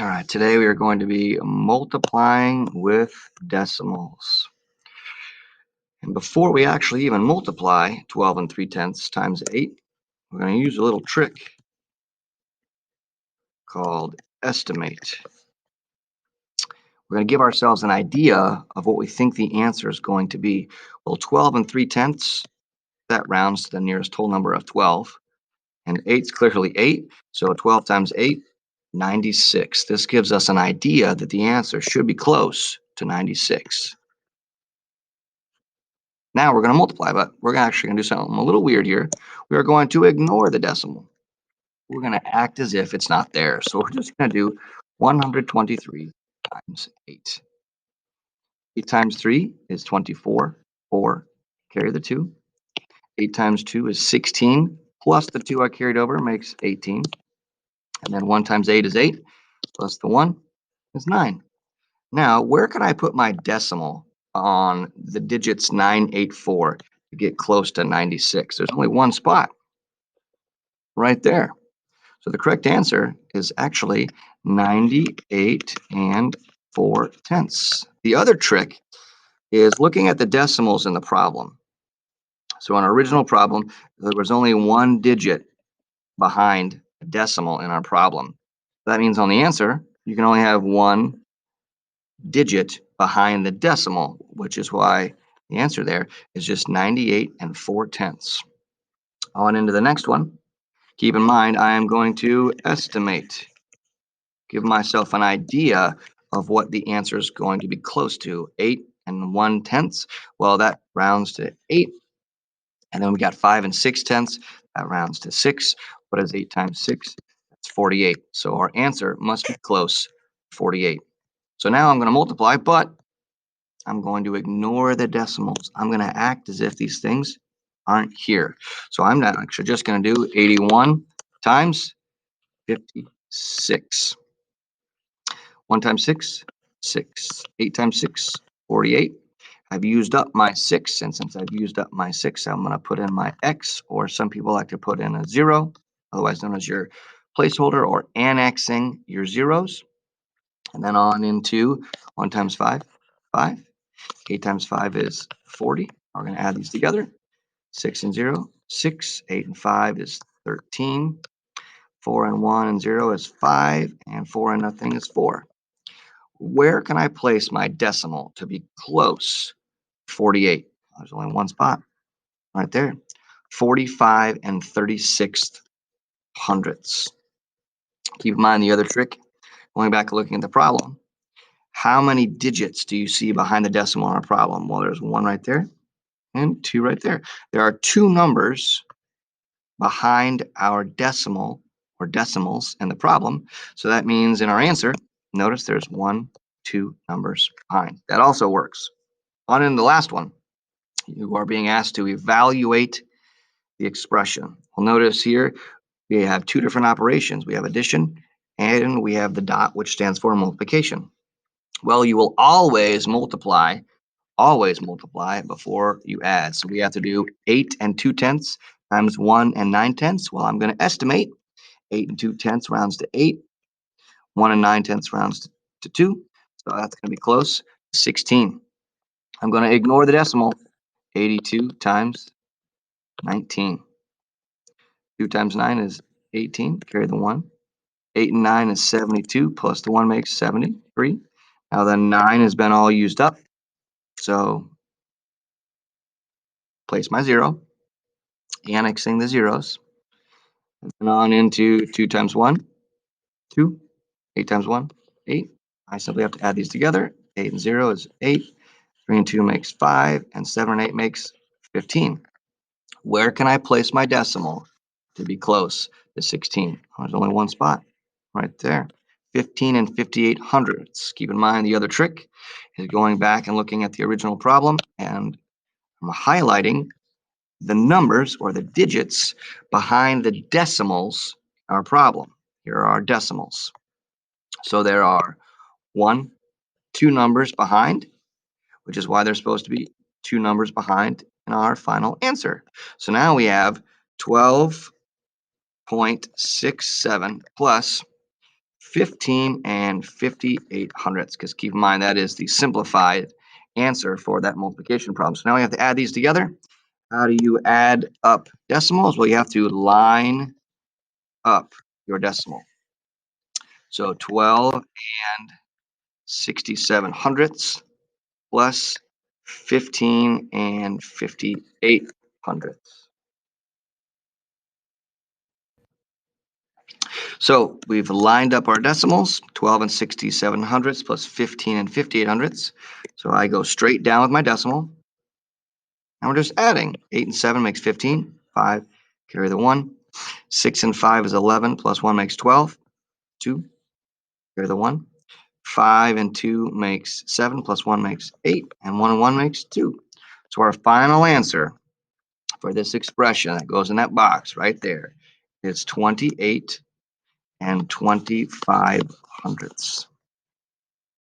All right, today we are going to be multiplying with decimals. And before we actually even multiply 12 and 3/10 times 8, we're going to use a little trick called estimate. We're going to give ourselves an idea of what we think the answer is going to be. Well, 12 and 3/10, that rounds to the nearest whole number of 12. And 8 is clearly 8, so 12 times 8, 96. This gives us an idea that the answer should be close to 96. Now we're going to multiply, but we're actually going to do something a little weird here. We are going to ignore the decimal. We're going to act as if it's not there. So we're just going to do 123 times 8. 8 times 3 is 24. 4, carry the 2. 8 times 2 is 16, plus the 2 I carried over makes 18. And then 1 times 8 is 8, plus the 1 is 9. Now, where can I put my decimal on the digits 984 to get close to 96? There's only one spot, right there. So the correct answer is actually 98 and 4/10. The other trick is looking at the decimals in the problem. So in our original problem, there was only one digit behind a decimal in our problem. That means on the answer, you can only have one digit behind the decimal, which is why the answer there is just 98 and 4/10. On into the next one. Keep in mind, I am going to estimate, give myself an idea of what the answer is going to be close to. 8 and 1/10. Well, that rounds to 8. And then we got 5 and 6/10. That rounds to 6. What is 8 times 6? That's 48. So our answer must be close to 48. So now I'm going to multiply, but I'm going to ignore the decimals. I'm going to act as if these things aren't here. So I'm not actually just going to do 81 times 56. 1 times 6, 6. 8 times 6, 48. I've used up my 6, and since I've used up my 6, I'm going to put in my x, or some people like to put in a 0, otherwise known as your placeholder, or annexing your zeros. And then on into 1 times 5, 5. 8 times 5 is 40. We're going to add these together. 6 and 0, 6. 8 and 5 is 13. 4 and 1 and 0 is 5. And 4 and nothing is 4. Where can I place my decimal to be close to 48? There's only one spot right there. 45 and 36 hundredths. Keep in mind the other trick. Going back and looking at the problem. How many digits do you see behind the decimal in our problem? Well, there's 1 right there and 2 right there. There are 2 numbers behind our decimal or decimals in the problem. So that means in our answer, notice there's 1, 2 numbers behind. That also works. On in the last one, you are being asked to evaluate the expression. Well, notice here we have 2 different operations. We have addition and we have the dot, which stands for multiplication. Well, you will always multiply before you add. So we have to do 8 and 2/10 times 1 and 9/10. Well, I'm going to estimate 8 and 2/10 rounds to 8. 1 and 9/10 rounds to 2. So that's going to be close to 16. I'm going to ignore the decimal. 82 times 19. 2 times 9 is 18. Carry the 1. 8 and 9 is 72. Plus the 1 makes 73. Now the 9 has been all used up. So place my 0. Annexing the zeros. And on into 2 times 1, 2. 8 times 1, 8. I simply have to add these together. 8 and 0 is 8. 3 and 2 makes 5. And 7 and 8 makes 15. Where can I place my decimal to be close to 16? Oh, there's only one spot right there. 15 and 58 hundredths. Keep in mind the other trick is going back and looking at the original problem, and I'm highlighting the numbers or the digits behind the decimals in our problem. Here are our decimals. So there are 1, 2 numbers behind, which is why there's supposed to be 2 numbers behind in our final answer. So now we have 12.67 plus 15 and 58 hundredths, because keep in mind that is the simplified answer for that multiplication problem. So now we have to add these together. How do you add up decimals? Well, you have to line up your decimal. So 12 and 67 hundredths plus 15 and 58 hundredths. So we've lined up our decimals, 12 and 67 hundredths plus 15 and 58 hundredths. So I go straight down with my decimal. And we're just adding. 8 and 7 makes 15. 5, carry the 1. 6 and 5 is 11, plus 1 makes 12. 2, carry the 1. 5 and 2 makes 7, plus 1 makes 8. And 1 and 1 makes 2. So our final answer for this expression that goes in that box right there is 28 and 25 hundredths.